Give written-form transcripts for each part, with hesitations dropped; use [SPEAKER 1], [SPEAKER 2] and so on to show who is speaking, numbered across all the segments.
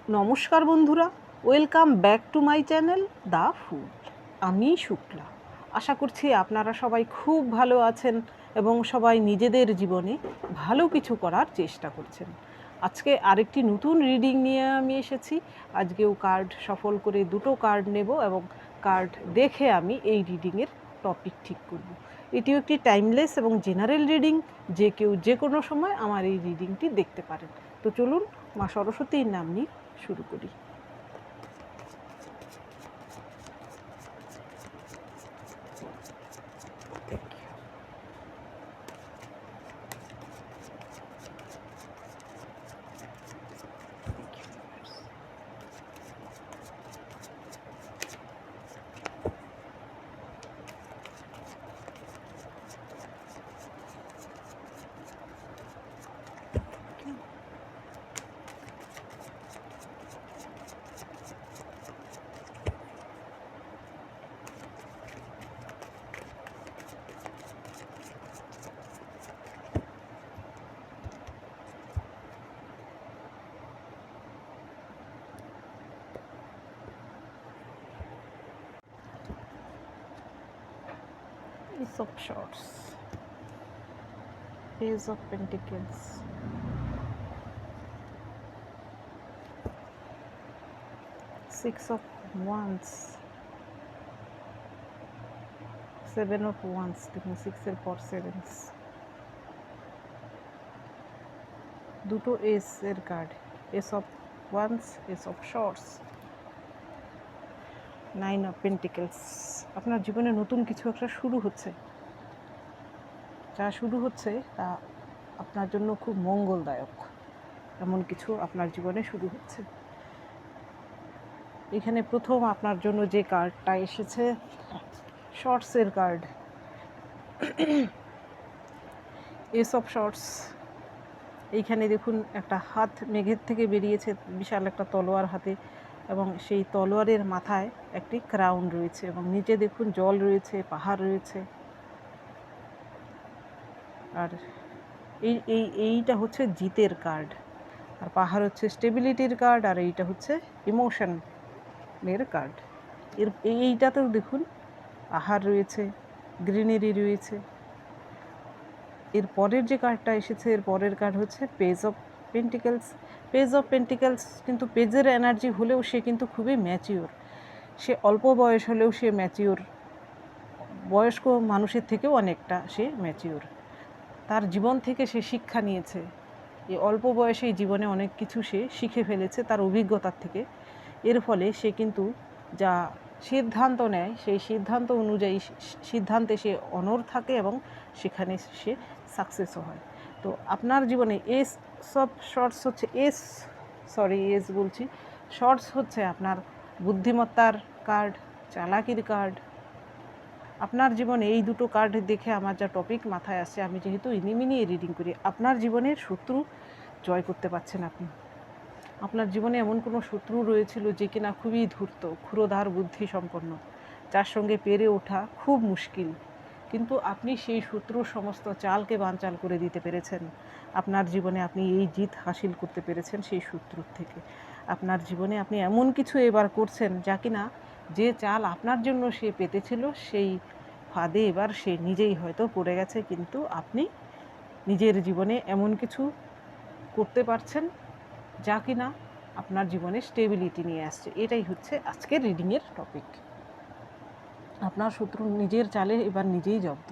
[SPEAKER 1] নমস্কার বন্ধুরা, welcome back to my channel the fool. আমি শুক্লা। আশা করছি আপনারা সবাই খুব ভালো আছেন এবং সবাই নিজেদের জীবনে ভালো কিছু করার চেষ্টা করছেন। আজকে আরেকটি নতুন রিডিং নিয়ে আমি এসেছি। আজকেও কার্ড সফল করে দুটো কার্ড নেব এবং কার্ড দেখে আমি এই রিডিংয়ের টপিক ঠিক করব। এটিও একটি টাইমলেস এবং জেনারেল রিডিং, যে কেউ যে কোনো সময় আমার এই রিডিংটি দেখতে পারেন। তো চলুন মা সরস্বতীর নাম নিয়ে শুরু করি। Ace of Swords, Ace of Pentacles, Six of Wands, Seven of Wands, দেখুন সিক্সের পর সেভেন্স, দুটো এস এর card, S of wands, S of swords, nine of pentacles. আপনার জীবনে নতুন কিছু একটা শুরু হচ্ছে, যা শুরু হচ্ছে তা আপনার জন্য খুব মঙ্গলদায়ক। এমন কিছু আপনার জীবনে শুরু হচ্ছে। এখানে প্রথম আপনার জন্য যে কার্ডটা এসেছে, শর্টসের কার্ড, এস অফ শর্টস। এইখানে দেখুন একটা হাত মেঘের থেকে বেরিয়েছে, বিশাল একটা তলোয়ার হাতে, এবং সেই তলোয়ারের মাথায় একটি ক্রাউন রয়েছে এবং নিচে দেখুন জল রয়েছে, পাহাড় রয়েছে। আর এইটা হচ্ছে জিতের কার্ড, আর পাহাড় হচ্ছে স্টেবিলিটির কার্ড, আর এইটা হচ্ছে ইমোশনের কার্ড। এইটাতেও দেখুন পাহাড় রয়েছে, গ্রিনারি রয়েছে। এর পরের যে কার্ডটা এসেছে, এর পরের কার্ড হচ্ছে page of pentacles. Page of pentacles কিন্তু পেজের এনার্জি হলেও সে কিন্তু খুবই ম্যাচিওর। সে অল্প বয়স হলেও সে ম্যাচিওর, বয়স্ক মানুষের থেকেও অনেকটা সে ম্যাচিওর। তার জীবন থেকে সে শিক্ষা নিয়েছে, এই অল্প বয়সেই জীবনে অনেক কিছু সে শিখে ফেলেছে তার অভিজ্ঞতার থেকে। এর ফলে সে কিন্তু যা সিদ্ধান্ত নেয়, সেই সিদ্ধান্ত অনুযায়ী সিদ্ধান্তে সে অনড় থাকে এবং সেখানে সে সাকসেসও হয়। তো আপনার জীবনে এস সব শর্টস হচ্ছে এস বলছি, শর্টস হচ্ছে আপনার বুদ্ধিমত্তার কার্ড, চালাকির কার্ড। আপনার জীবনে এই দুটো কার্ড দেখে আমার যা টপিক মাথায় আসছে, আমি যেহেতু ইনিমি নিয়ে রিডিং করি, আপনার জীবনের শত্রু জয় করতে পারছেন আপনি। আপনার জীবনে এমন কোনো শত্রু রয়েছিল যে কিনা খুবই ধূর্ত, ক্ষুরোধার বুদ্ধি সম্পন্ন, যার সঙ্গে পেরে ওঠা খুব মুশকিল, কিন্তু আপনি সেই শত্রুর সমস্ত চালকে বানচাল করে দিতে পেরেছেন। আপনার জীবনে আপনি এই জিত হাসিল করতে পেরেছেন সেই শত্রুর থেকে। আপনার জীবনে আপনি এমন কিছু এবার করছেন যা কিনা যে চাল আপনার জন্য সে পেতেছিল, সেই ফাঁদে এবার সে নিজেই হয়তো পড়ে গেছে, কিন্তু আপনি নিজের জীবনে এমন কিছু করতে পারছেন যা কিনা আপনার জীবনে স্টেবিলিটি নিয়ে আসছে। এটাই হচ্ছে আজকের রিডিংয়ের টপিক। আপনার শত্রু নিজের চালে এবার নিজেই জব্দ।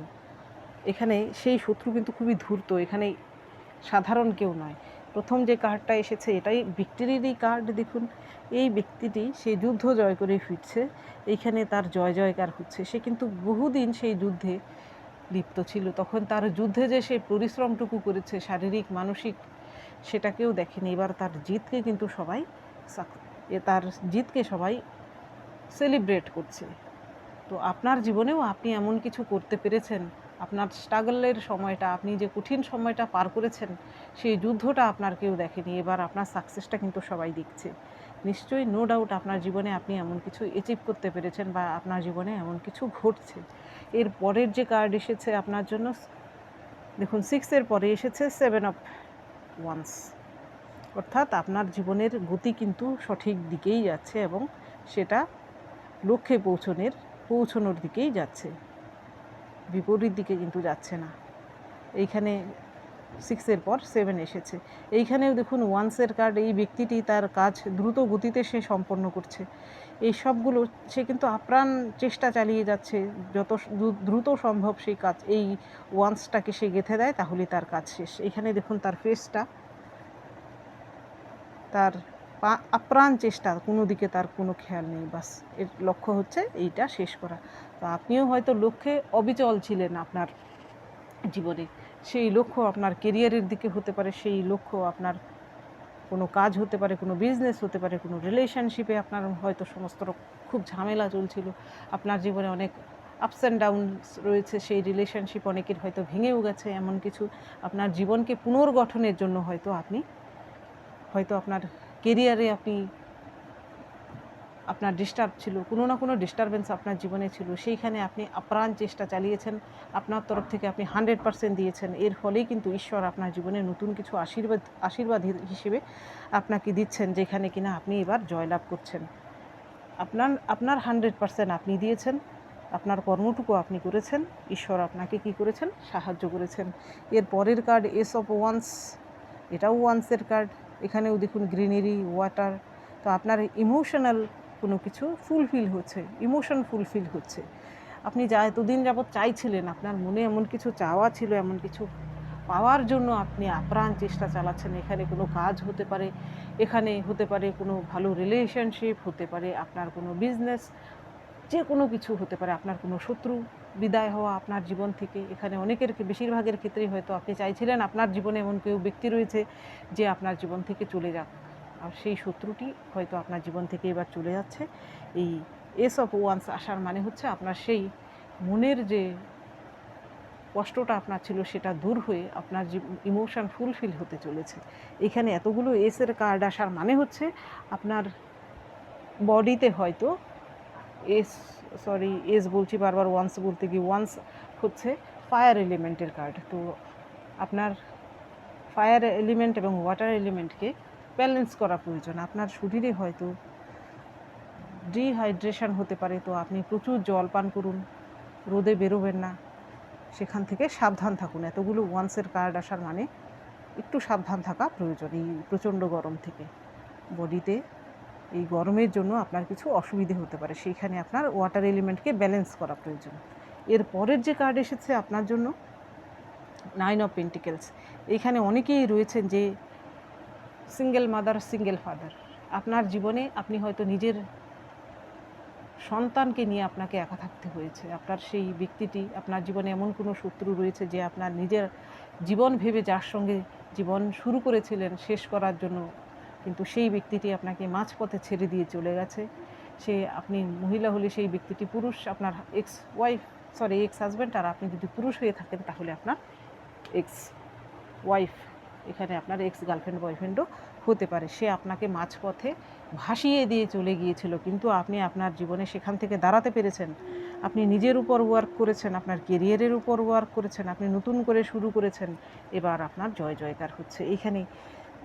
[SPEAKER 1] এখানে সেই শত্রু কিন্তু খুবই ধূর্ত, এখানে সাধারণ কেউ নয়। প্রথম যে কার্ডটা এসেছে এটাই ভিক্টরিরই কার্ড। দেখুন এই ব্যক্তিটি সেই যুদ্ধ জয় করে ফিরছে, এইখানে তার জয় জয়কার হচ্ছে। সে কিন্তু বহুদিন সেই যুদ্ধে লিপ্ত ছিল, তখন তার যুদ্ধে যে সে পরিশ্রমটুকু করেছে শারীরিক মানসিক, সেটাকেও দেখেনি। এবার তার জিতকে কিন্তু সবাই তার জিতকে সবাই সেলিব্রেট করছে। তো আপনার জীবনেও আপনি এমন কিছু করতে পেরেছেন, আপনার স্ট্রাগলের সময়টা, আপনি যে কঠিন সময়টা পার করেছেন, সেই যুদ্ধটা আপনার কেউ দেখেনি। এবার আপনার সাকসেসটা কিন্তু সবাই দেখছে। নিশ্চয়ই, নো ডাউট, আপনার জীবনে আপনি এমন কিছু অ্যাচিভ করতে পেরেছেন বা আপনার জীবনে এমন কিছু ঘটছে। এর পরের যে কার্ড এসেছে আপনার জন্য, দেখুন সিক্সের পরে এসেছে সেভেন অফ ওয়ান্স। অর্থাৎ আপনার জীবনের গতি কিন্তু সঠিক দিকেই যাচ্ছে এবং সেটা লক্ষ্যে পৌঁছানোর দিকেই যাচ্ছে, বিপরীত দিকে কিন্তু যাচ্ছে না। এইখানে 6-এর পর 7 এসেছে। এইখানেও দেখুন ওয়ান্সের কার্ড, এই ব্যক্তিটি তার কাজ দ্রুত গতিতে সে সম্পন্ন করছে। এই সবগুলো সে কিন্তু আপ্রাণ চেষ্টা চালিয়ে যাচ্ছে, যত দ্রুত সম্ভব সেই কাজ, এই ওয়ান্সটাকে সে গেঁথে দেয়, তাহলে তার কাজ শেষ। এখানে দেখুন তার ফেসটা, তার আপ্রাণ চেষ্টা, কোনো দিকে তার কোনো খেয়াল নেই, বাস এর লক্ষ্য হচ্ছে এইটা শেষ করা। তো আপনিও হয়তো লক্ষ্যে অবিচল ছিলেন আপনার জীবনে, সেই লক্ষ্য আপনার কেরিয়ারের দিকে হতে পারে, সেই লক্ষ্য আপনার কোনো কাজ হতে পারে, কোনো বিজনেস হতে পারে, কোনো রিলেশনশিপে আপনার হয়তো সমস্ত খুব ঝামেলা চলছিল, আপনার জীবনে অনেক আপস অ্যান্ড ডাউনস রয়েছে, সেই রিলেশনশিপ অনেকের হয়তো ভেঙেও গেছে, এমন কিছু আপনার জীবনকে পুনর্গঠনের জন্য হয়তো আপনার কেরিয়ারে আপনার ডিস্টার্ব ছিল, কোনো না কোনো ডিস্টারবেন্স আপনার জীবনে ছিল, সেইখানে আপনি আপ্রাণ চেষ্টা চালিয়েছেন, আপনার তরফ থেকে আপনি 100% দিয়েছেন। এর ফলেই কিন্তু ঈশ্বর আপনার জীবনে নতুন কিছু আশীর্বাদ হিসেবে আপনাকে দিচ্ছেন, যেখানে কিনা আপনি এবার জয়লাভ করছেন। আপনার 100% আপনি দিয়েছেন, আপনার কর্মটুকু আপনি করেছেন, ঈশ্বর আপনাকে কি করেছেন, সাহায্য করেছেন। এর পরের কার্ড এস অফ ওয়ান্স, এটাও ওয়ান্সের কার্ড। এখানেও দেখুন গ্রিনারি, ওয়াটার। তো আপনার ইমোশনাল কোনো কিছু ইমোশন ফুলফিল হচ্ছে। আপনি যা এতদিন যাবৎ চাইছিলেন, আপনার মনে এমন কিছু চাওয়া ছিল, এমন কিছু পাওয়ার জন্য আপনি আপ্রাণ চেষ্টা চালাচ্ছেন। এখানে কোনো কাজ হতে পারে, এখানে হতে পারে কোনো ভালো রিলেশনশিপ, হতে পারে আপনার কোনো বিজনেস, যে কোনো কিছু হতে পারে, আপনার কোনো শত্রু বিদায় হওয়া আপনার জীবন থেকে। এখানে বেশিরভাগের ক্ষেত্রেই হয়তো আপনি চাইছিলেন আপনার জীবনে এমন কেউ ব্যক্তি রয়েছে যে আপনার জীবন থেকে চলে যাক, আর সেই শত্রুটি হয়তো আপনার জীবন থেকে এবার চলে যাচ্ছে। এই এস অফ ওয়ান্স আসার মানে হচ্ছে আপনার সেই মনের যে কষ্টটা আপনার ছিল সেটা দূর হয়ে আপনার ইমোশন ফুলফিল হতে চলেছে। এখানে এতগুলো এসের কার্ড আসার মানে হচ্ছে আপনার বডিতে হয়তো এস বলছি বারবার, ওয়ান্স বলতে গিয়ে, ওয়ান্স হচ্ছে ফায়ার এলিমেন্টের কার্ড। তো আপনার ফায়ার এলিমেন্ট এবং ওয়াটার এলিমেন্টকে ব্যালেন্স করা প্রয়োজন। আপনার শরীরে হয়তো ডিহাইড্রেশন হতে পারে, তো আপনি প্রচুর জল পান করুন, রোদে বেরোবেন না, সেখান থেকে সাবধান থাকুন। এতগুলো ওয়ান্সের কার্ড আসার মানে একটু সাবধান থাকা প্রয়োজন এই প্রচণ্ড গরম থেকে। বডিতে এই গরমের জন্য আপনার কিছু অসুবিধে হতে পারে, সেইখানে আপনার ওয়াটার এলিমেন্টকে ব্যালেন্স করা প্রয়োজন। এর পরের যে কার্ড এসেছে আপনার জন্য 9 অফ পেন্টিকেলস। এইখানে অনেকেই রয়েছেন যে সিঙ্গেল মাদার, সিঙ্গেল ফাদার। আপনার জীবনে আপনি হয়তো নিজের সন্তানকে নিয়ে আপনাকে একা থাকতে হয়েছে। আপনার সেই ব্যক্তিটি, আপনার জীবনে এমন কোনো শত্রু রয়েছে যে আপনার নিজের জীবন ভেবে যার সঙ্গে জীবন শুরু করেছিলেন শেষ করার জন্য, কিন্তু সেই ব্যক্তিটি আপনাকে মাঝপথে ছেড়ে দিয়ে চলে গেছে। আপনি মহিলা হলে সেই ব্যক্তিটি পুরুষ, আপনার এক্স হাজব্যান্ড, আর আপনি যদি পুরুষ হয়ে থাকেন তাহলে আপনার এক্স ওয়াইফ, এখানে আপনার এক্স গার্লফ্রেন্ড বয়ফ্রেন্ডও হতে পারে। সে আপনাকে মাঝপথে ভাসিয়ে দিয়ে চলে গিয়েছিল, কিন্তু আপনি আপনার জীবনে সেখান থেকে দাঁড়াতে পেরেছেন। আপনি নিজের উপর ওয়ার্ক করেছেন, আপনার কেরিয়ারের উপর ওয়ার্ক করেছেন, আপনি নতুন করে শুরু করেছেন, এবার আপনার জয় জয়কার হচ্ছে। এইখানে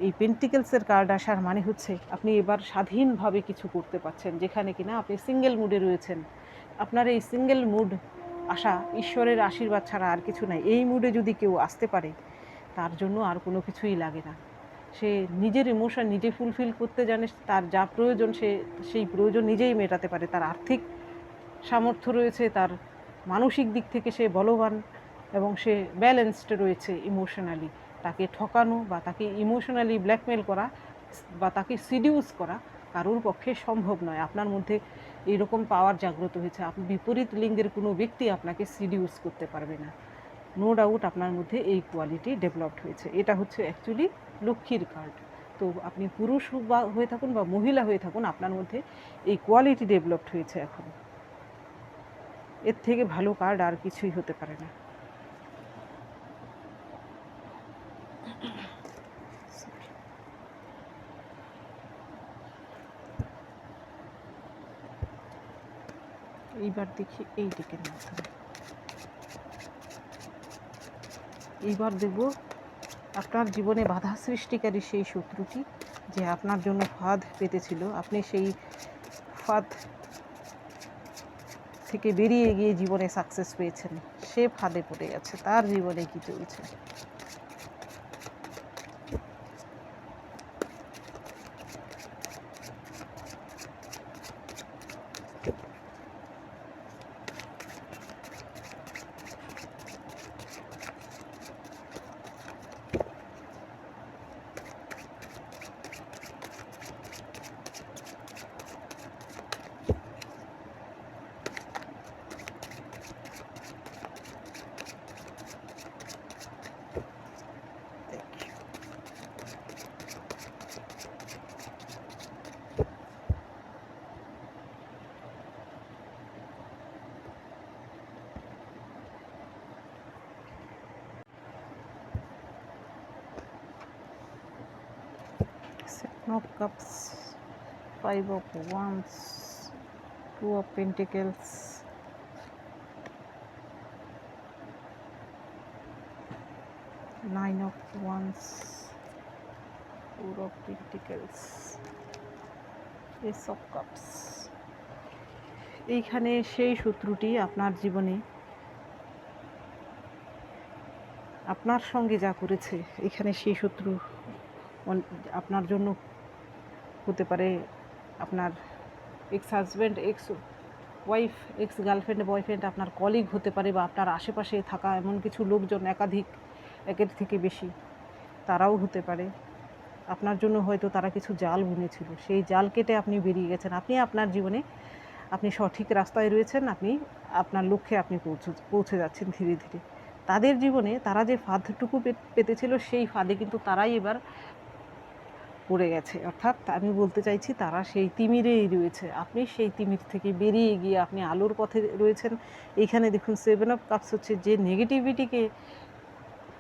[SPEAKER 1] এই পেন্টিকেলসের কার্ড আসার মানে হচ্ছে আপনি এবার স্বাধীনভাবে কিছু করতে পারছেন, যেখানে কিনা আপনি সিঙ্গেল মুডে রয়েছেন। আপনার এই সিঙ্গেল মুড আসা ঈশ্বরের আশীর্বাদ ছাড়া আর কিছু নাই। এই মুডে যদি কেউ আসতে পারে, তার জন্য আর কোনো কিছুই লাগে না। সে নিজের ইমোশন নিজে ফুলফিল করতে জানে, তার যা প্রয়োজন সেই প্রয়োজন নিজেই মেটাতে পারে, তার আর্থিক সামর্থ্য রয়েছে, তার মানসিক দিক থেকে সে বলবান এবং সে ব্যালেন্সড রয়েছে ইমোশনালি। তাকে ঠকানো বা তাকে ইমোশনালি ব্ল্যাকমেল করা বা তাকে সিডিউস করা কারোর পক্ষে সম্ভব নয়। আপনার মধ্যে এইরকম পাওয়ার জাগ্রত হয়েছে, বিপরীত লিঙ্গের কোনো ব্যক্তি আপনাকে সিডিউস করতে পারবে না। নো ডাউট আপনার মধ্যে এই কোয়ালিটি ডেভেলপড হয়েছে। এটা হচ্ছে অ্যাকচুয়ালি লক্ষ্মীর কার্ড। তো আপনি পুরুষ হয়ে থাকুন বা মহিলা হয়ে থাকুন, আপনার মধ্যে এই কোয়ালিটি ডেভেলপড হয়েছে এখন। এর থেকে ভালো কার্ড আর কিছুই হতে পারে না। এইবার দেখি এই দিকের মাধ্যমে, এইবার দেখব আপনার জীবনে বাধা সৃষ্টিকারী সেই শত্রুটি যে আপনার জন্য ফাঁদ পেতেছিল, আপনি সেই ফাঁদ থেকে বেরিয়ে গিয়ে জীবনে সাকসেস পেয়েছেন, সে ফাঁদে পড়ে গেছে, তার জীবনে কি চলছে। Seven of Cups, Five of Wands, Two of Pentacles, Nine of Wands, Four of Pentacles, Ace of Cups। এইখানে সেই শত্রুটি আপনার জীবনে আপনার সঙ্গে যা করেছে, এখানে সেই শত্রু আপনার জন্য হতে পারে আপনার ex husband, ex wife, ex girlfriend, boyfriend, আপনার কলিগ হতে পারে, বা আপনার আশেপাশে থাকা এমন কিছু লোকজন, একাধিক, একের থেকে বেশি, তারাও হতে পারে। আপনার জন্য হয়তো তারা কিছু জাল বুনেছিল, সেই জাল কেটে আপনি বেরিয়ে গেছেন। আপনি আপনার জীবনে আপনি সঠিক রাস্তায় রয়েছেন, আপনি আপনার লক্ষ্যে আপনি পৌঁছে যাচ্ছেন ধীরে ধীরে। তাদের জীবনে তারা যে ফাঁদটুকু পেতেছিল, সেই ফাঁদে কিন্তু তারাই এবার পড়ে গেছে। অর্থাৎ আমি বলতে চাইছি, তারা সেই তিমিরেই রয়েছে, আপনি সেই তিমির থেকে বেরিয়ে গিয়ে আপনি আলোর পথে রয়েছেন। এইখানে দেখুন 7 অফ কাপস হচ্ছে, যে নেগেটিভিটিকে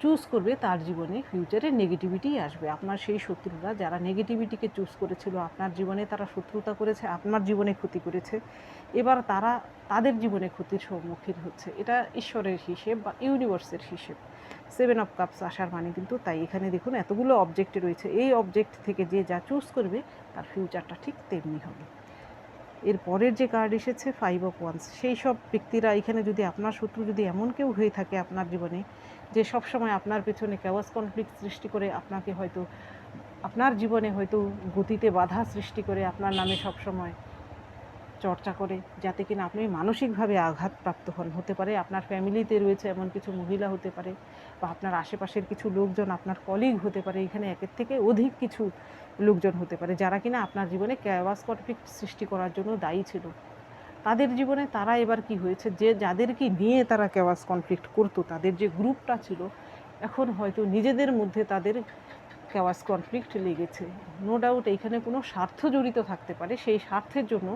[SPEAKER 1] চুজ করবে তার জীবনে ফিউচারে নেগেটিভিটি আসবে। আপনার সেই শত্রুরা যারা নেগেটিভিটিকে চুজ করেছিল আপনার জীবনে, তারা শত্রুতা করেছে, আপনার জীবনে ক্ষতি করেছে, এবার তারা তাদের জীবনে ক্ষতির সম্মুখীন হচ্ছে। এটা ঈশ্বরের হিসেব বা ইউনিভার্সের হিসেব। 7 অফ কাপস আসার মানে কিন্তু তাই। এখানে দেখুন এতগুলো অবজেক্টে রয়েছে, এই অবজেক্ট থেকে যে যা চুজ করবে তার ফিউচারটা ঠিক তেমনি হবে। এর পরের যে কার্ড এসেছে 5 অফ ওয়ান্স, সেই সব ব্যক্তিরা, এখানে যদি আপনার শত্রু যদি এমন কেউ হয়ে থাকে আপনার জীবনে, যে সবসময় আপনার পেছনে ক্যাওয়াস কনফ্লিক্ট সৃষ্টি করে, আপনাকে হয়তো আপনার জীবনে হয়তো গতিতে বাধা সৃষ্টি করে, আপনার নামে সবসময় চর্চা করে, যাতে কিনা আপনি মানসিকভাবে আঘাতপ্রাপ্ত হন। হতে পারে আপনার ফ্যামিলিতে রয়েছে এমন কিছু মহিলা হতে পারে, বা আপনার আশেপাশের কিছু লোকজন, আপনার কলিগ হতে পারে, এখানে একের থেকে অধিক কিছু লোকজন হতে পারে, যারা কিনা আপনার জীবনে ক্যাওয়াস কনফ্লিক্ট সৃষ্টি করার জন্য দায়ী ছিল। তাদের জীবনে তারা এবার কি হয়েছে, যে যাদেরকে নিয়ে তারা ক্যাওয়াস কনফ্লিক্ট করতো, তাদের যে গ্রুপটা ছিল, এখন হয়তো নিজেদের মধ্যে তাদের ক্যাওয়াস কনফ্লিক্ট লেগেছে। নো ডাউট এইখানে কোনো স্বার্থ জড়িত থাকতে পারে, সেই স্বার্থের জন্য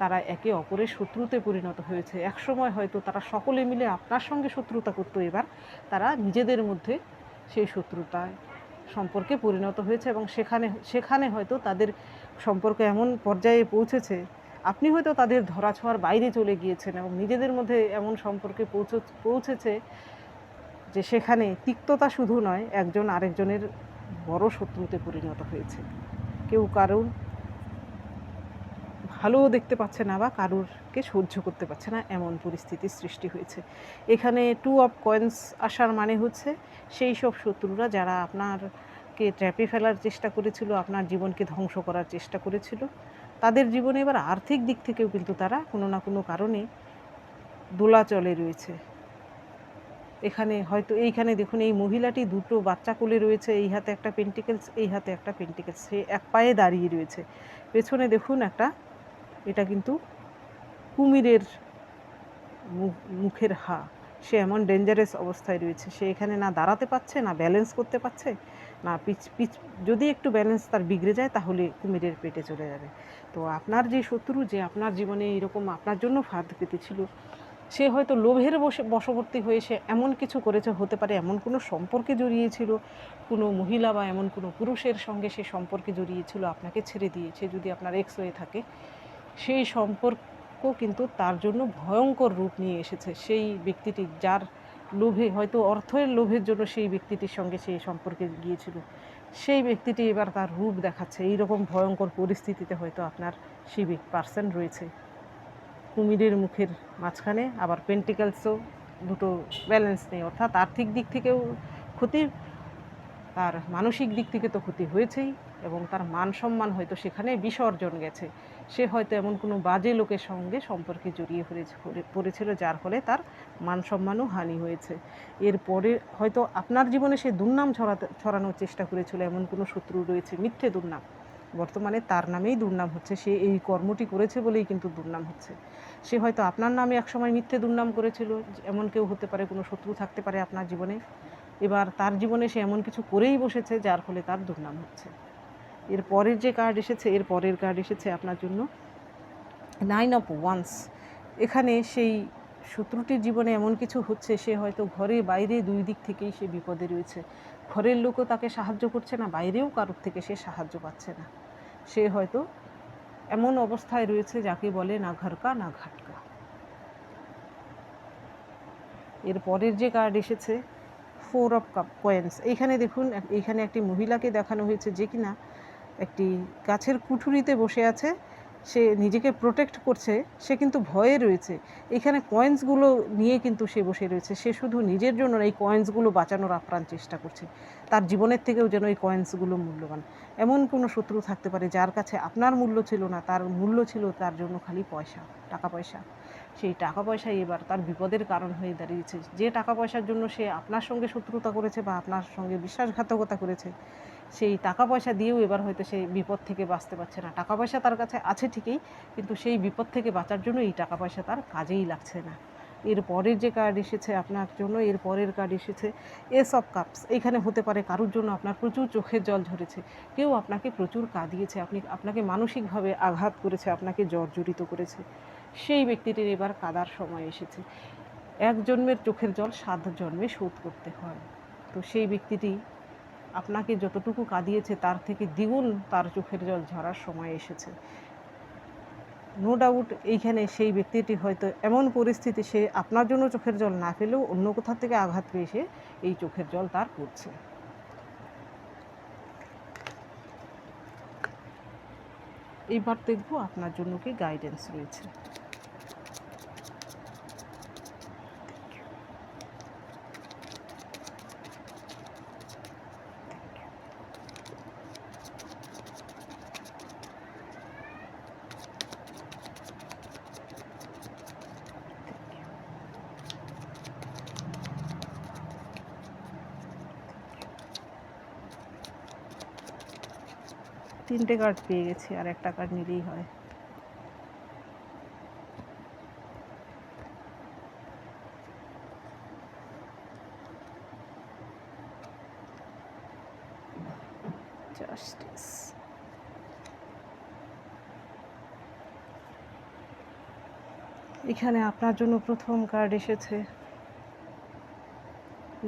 [SPEAKER 1] তারা একে অপরের শত্রুতে পরিণত হয়েছে। একসময় হয়তো তারা সকলে মিলে আপনার সঙ্গে শত্রুতা করতো, এবার তারা নিজেদের মধ্যে সেই শত্রুতায় সম্পর্কে পরিণত হয়েছে, এবং সেখানে হয়তো তাদের সম্পর্ক এমন পর্যায়ে পৌঁছেছে, আপনি হয়তো তাদের ধরাছোঁয়ার বাইরে চলে গিয়েছেন, এবং নিজেদের মধ্যে এমন সম্পর্কে পৌঁছেছে যে সেখানে তিক্ততা শুধু নয়, একজন আরেকজনের বড় শত্রুতে পরিণত হয়েছে। কেউ কারোর ভালোও দেখতে পাচ্ছে না, বা কারোরকে সহ্য করতে পারছে না, এমন পরিস্থিতির সৃষ্টি হয়েছে। এখানে 2 অফ কয়েন্স আসার মানে হচ্ছে, সেই সব শত্রুরা যারা আপনারকে ট্র্যাপে ফেলার চেষ্টা করেছিল, আপনার জীবনকে ধ্বংস করার চেষ্টা করেছিল, তাদের জীবনে এবার আর্থিক দিক থেকেও কিন্তু তারা কোনো না কোনো কারণে দোলাচলে রয়েছে। এখানে হয়তো এইখানে দেখুন, এই মহিলাটি দুটো বাচ্চা কোলে রয়েছে, এই হাতে একটা পেন্টিকেলস, এই হাতে একটা পেন্টিকেলস, সে এক পায়ে দাঁড়িয়ে রয়েছে। পেছনে দেখুন এটা কিন্তু কুমিরের মুখের হা, সে এমন ডেঞ্জারাস অবস্থায় রয়েছে, সে এখানে না দাঁড়াতে পারছে, না ব্যালেন্স করতে পারছে, না যদি একটু ব্যালেন্স তার বিগড়ে যায় তাহলে কুমিরের পেটে চলে যাবে। তো আপনার যে শত্রু, যে আপনার জীবনে এরকম আপনার জন্য ফাঁদ পেতেছিল, সে হয়তো লোভের বশবর্তী হয়ে সে এমন কিছু করেছে, হতে পারে এমন কোনো সম্পর্কে জড়িয়েছিল, কোনো মহিলা বা এমন কোনো পুরুষের সঙ্গে সে সম্পর্কে জড়িয়েছিল, আপনাকে ছেড়ে দিয়েছে, যদি আপনার এক্স হয়ে থাকে, সেই সম্পর্ক কিন্তু তার জন্য ভয়ঙ্কর রূপ নিয়ে এসেছে। সেই ব্যক্তিটি যার লোভে, হয়তো অর্থের লোভের জন্য সেই ব্যক্তিটির সঙ্গে সেই সম্পর্কে গিয়েছিল, সেই ব্যক্তিটি এবার তার রূপ দেখাচ্ছে। এইরকম ভয়ঙ্কর পরিস্থিতিতে হয়তো আপনার সেই পার্সন রয়েছে। কুমিরের মুখের মাঝখানে আবার পেন্টিকালসও দুটো ব্যালেন্স নেই, অর্থাৎ আর্থিক দিক থেকেও ক্ষতি, তার মানসিক দিক থেকে তো ক্ষতি হয়েছেই, এবং তার মান সম্মান হয়তো সেখানে বিসর্জন গেছে। সে হয়তো এমন কোনো বাজে লোকের সঙ্গে সম্পর্কে জড়িয়ে পড়েছিল, যার ফলে তার মান সম্মানও হানি হয়েছে। এরপরে হয়তো আপনার জীবনে সে দুর্নাম ছড়ানোর চেষ্টা করেছিল, এমন কোনো শত্রু রয়েছে, মিথ্যে দুর্নাম। বর্তমানে তার নামেই দুর্নাম হচ্ছে, সে এই কর্মটি করেছে বলেই কিন্তু দুর্নাম হচ্ছে। সে হয়তো আপনার নামে একসময় মিথ্যে দুর্নাম করেছিল, এমন কেউ হতে পারে, কোনো শত্রু থাকতে পারে আপনার জীবনে। এবার তার জীবনে সে এমন কিছু করেই বসেছে যার ফলে তার দুর্নাম হচ্ছে। এর পরের যে কার্ড এসেছে, এর পরের কার্ড এসেছে আপনার জন্য 9 অফ ওয়ান্স। এখানে সেই শত্রুটির জীবনে এমন কিছু হচ্ছে, সে হয়তো ঘরে বাইরে দুই দিক থেকেই সে বিপদে রয়েছে। ঘরের লোকও তাকে সাহায্য করছে না, বাইরেও কারোর থেকে সে সাহায্য পাচ্ছে না। সে হয়তো এমন অবস্থায় রয়েছে যাকে বলে না ঘরকা না ঘাটকা। এর পরের যে কার্ড এসেছে 4 অফ কয়েন্স। এইখানে দেখুন, এইখানে একটি মহিলাকে দেখানো হয়েছে যে কিনা একটি গাছের কুঠুরিতে বসে আছে। সে নিজেকে প্রোটেক্ট করছে, সে কিন্তু ভয়ে রয়েছে। এখানে কয়েন্সগুলো নিয়ে কিন্তু সে বসে রয়েছে। সে শুধু নিজের জন্য এই কয়েন্সগুলো বাঁচানোর আপ্রাণ চেষ্টা করছে, তার জীবনের থেকেও যেন এই কয়েন্সগুলো মূল্যবান। এমন কোনো শত্রু থাকতে পারে যার কাছে আপনার মূল্য ছিল না, তার মূল্য ছিল তার জন্য খালি পয়সা, টাকা পয়সা। সেই টাকা পয়সাই এবার তার বিপদের কারণ হয়ে দাঁড়িয়েছে। যে টাকা পয়সার জন্য সে আপনার সঙ্গে শত্রুতা করেছে বা আপনার সঙ্গে বিশ্বাসঘাতকতা করেছে, সেই টাকা পয়সা দিয়েও এবার হয়তো সেই বিপদ থেকে বাঁচতে পারছে না। টাকা পয়সা তার কাছে আছে ঠিকই, কিন্তু সেই বিপদ থেকে বাঁচার জন্য এই টাকা পয়সা তার কাজেই লাগছে না। এর পরের যে কার্ড এসেছে আপনার জন্য, এর পরের কার্ড এসেছে এস অফ কাপস। এইখানে হতে পারে কারোর জন্য আপনার প্রচুর চোখের জল ঝরেছে, কেউ আপনাকে প্রচুর কাঁদিয়েছে, আপনাকে মানসিকভাবে আঘাত করেছে, আপনাকে জর্জরিত করেছে। সেই ব্যক্তিটির এবার কাঁদার সময় এসেছে। এক জন্মের চোখের জল 7 জন্মে শোধ করতে হয়। তো সেই ব্যক্তিটি আপনাকে যতটুকু কাঁদিয়েছে তার থেকে দ্বিগুণ তার চোখের জল ঝরার সময় এসেছে। নো ডাউট এইখানে সেই ব্যক্তিটি হয়তো এমন পরিস্থিতি, সে আপনার জন্য চোখের জল না পেলেও অন্য কোথা থেকে আঘাত পেয়ে সে এই চোখের জল তার পড়ছে। এইবার দেখব আপনার জন্য কি গাইডেন্স রয়েছে। তিনটে কার্ড পেয়ে গেছি, আর একটা কার্ড নিলেই হয়। জাস্টিস। এখানে আপনার জন্য প্রথম কার্ড এসেছে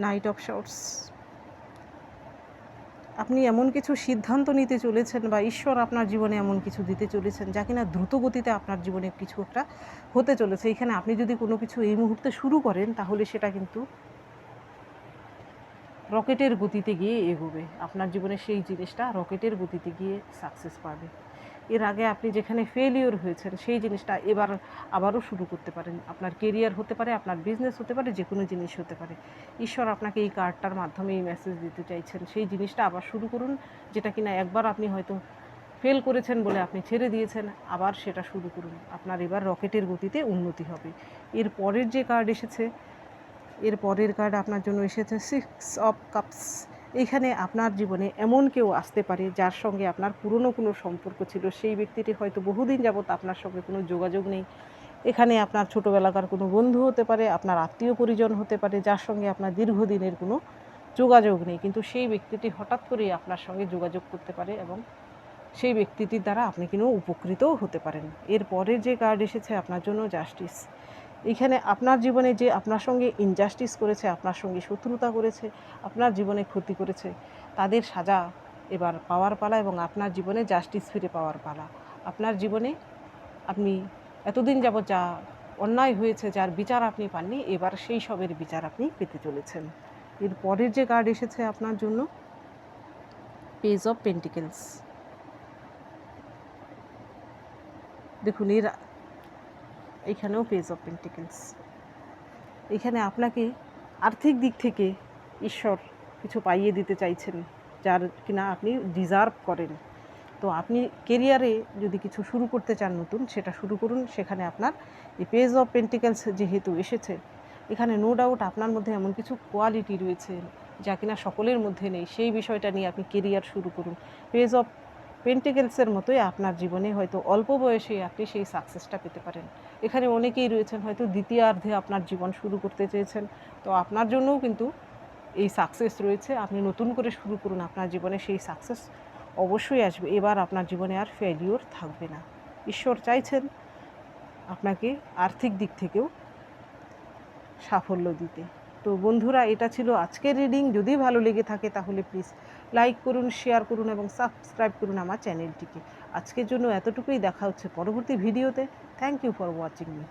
[SPEAKER 1] নাইট অফ শর্টস। আপনি এমন কিছু সিদ্ধান্ত নিতে চলেছেন বা ঈশ্বর আপনার জীবনে এমন কিছু দিতে চলেছেন যা কিনা দ্রুত গতিতে আপনার জীবনে কিছু একটা হতে চলেছে। এখানে আপনি যদি কোনো কিছু এই মুহূর্তে শুরু করেন তাহলে সেটা কিন্তু রকেটের গতিতে গিয়ে এগোবে। আপনার জীবনে সেই জিনিসটা রকেটের গতিতে গিয়ে সাকসেস পাবে। এর আগে আপনি যেখানে ফেলিওর হয়েছেন সেই জিনিসটা এবার আবারও শুরু করতে পারেন। আপনার কেরিয়ার হতে পারে, আপনার বিজনেস হতে পারে, যে কোনো জিনিস হতে পারে। ঈশ্বর আপনাকে এই কার্ডটার মাধ্যমে এই মেসেজ দিতে চাইছেন, সেই জিনিসটা আবার শুরু করুন, যেটা কিনা একবার আপনি হয়তো ফেল করেছেন বলে আপনি ছেড়ে দিয়েছেন, আবার সেটা শুরু করুন। আপনার এবার রকেটের গতিতে উন্নতি হবে। এর পরের যে কার্ড এসেছে, এর পরের কার্ড আপনার জন্য এসেছে 6 অফ কাপস। এইখানে আপনার জীবনে এমন কেউ আসতে পারে যার সঙ্গে আপনার পুরনো কোনো সম্পর্ক ছিল, সেই ব্যক্তিটি হয়তো বহুদিন যাবৎ আপনার সঙ্গে কোনো যোগাযোগ নেই। এখানে আপনার ছোটোবেলাকার কোনো বন্ধু হতে পারে, আপনার আত্মীয় পরিজন হতে পারে, যার সঙ্গে আপনার দীর্ঘদিনের কোনো যোগাযোগ নেই, কিন্তু সেই ব্যক্তিটি হঠাৎ করেই আপনার সঙ্গে যোগাযোগ করতে পারে এবং সেই ব্যক্তিটির দ্বারা আপনি কিন্তু উপকৃতও হতে পারেন। এর পরের যে কার্ড এসেছে আপনার জন্য জাস্টিস। এখানে আপনার জীবনে যে আপনার সঙ্গে ইনজাস্টিস করেছে, আপনার সঙ্গে শত্রুতা করেছে, আপনার জীবনে ক্ষতি করেছে, তাদের সাজা এবার পাওয়ার পালা এবং আপনার জীবনে জাস্টিস ফিরে পাওয়ার পালা। আপনার জীবনে আপনি এতদিন যাবৎ যা অন্যায় হয়েছে, যার বিচার আপনি পাননি, এবার সেই সবের বিচার আপনি পেতে চলেছেন। এর পরের যে কার্ড এসেছে আপনার জন্য পেজ অফ পেন্টিকেলস। দেখুন এইখানেও পেজ অফ পেন্টিকেলস। এখানে আপনাকে আর্থিক দিক থেকে ঈশ্বর কিছু পাইয়ে দিতে চাইছেন, যার কিনা আপনি ডিজার্ভ করেন। তো আপনি কেরিয়ারে যদি কিছু শুরু করতে চান নতুন, সেটা শুরু করুন। সেখানে আপনার এই পেজ অফ পেন্টিকেলস যেহেতু এসেছে, এখানে নো ডাউট আপনার মধ্যে এমন কিছু কোয়ালিটি রয়েছে যা কিনা সকলের মধ্যে নেই, সেই বিষয়টা নিয়ে আপনি কেরিয়ার শুরু করুন। পেজ অফ পেন্টিকেলসের মতোই আপনার জীবনে হয়তো অল্প বয়সে আপনি সেই সাকসেসটা পেতে পারেন। এখানে অনেকেই রয়েছেন হয়তো দ্বিতীয়ার্ধে আপনার জীবন শুরু করতে চেয়েছেন, তো আপনার জন্যও কিন্তু এই সাকসেস রয়েছে। আপনি নতুন করে শুরু করুন, আপনার জীবনে সেই সাকসেস অবশ্যই আসবে। এবার আপনার জীবনে আর ফেলিওর থাকবে না। ঈশ্বর চাইছেন আপনাকে আর্থিক দিক থেকেও সাফল্য দিতে। তো বন্ধুরা, এটা ছিল আজকের রিডিং। যদি ভালো লেগে থাকে তাহলে প্লিজ লাইক করুন, শেয়ার করুন এবং সাবস্ক্রাইব করুন আমার চ্যানেলটিকে। আজকের জন্য এতটুকুই। দেখা হচ্ছে পরবর্তী ভিডিওতে। Thank you for watching me.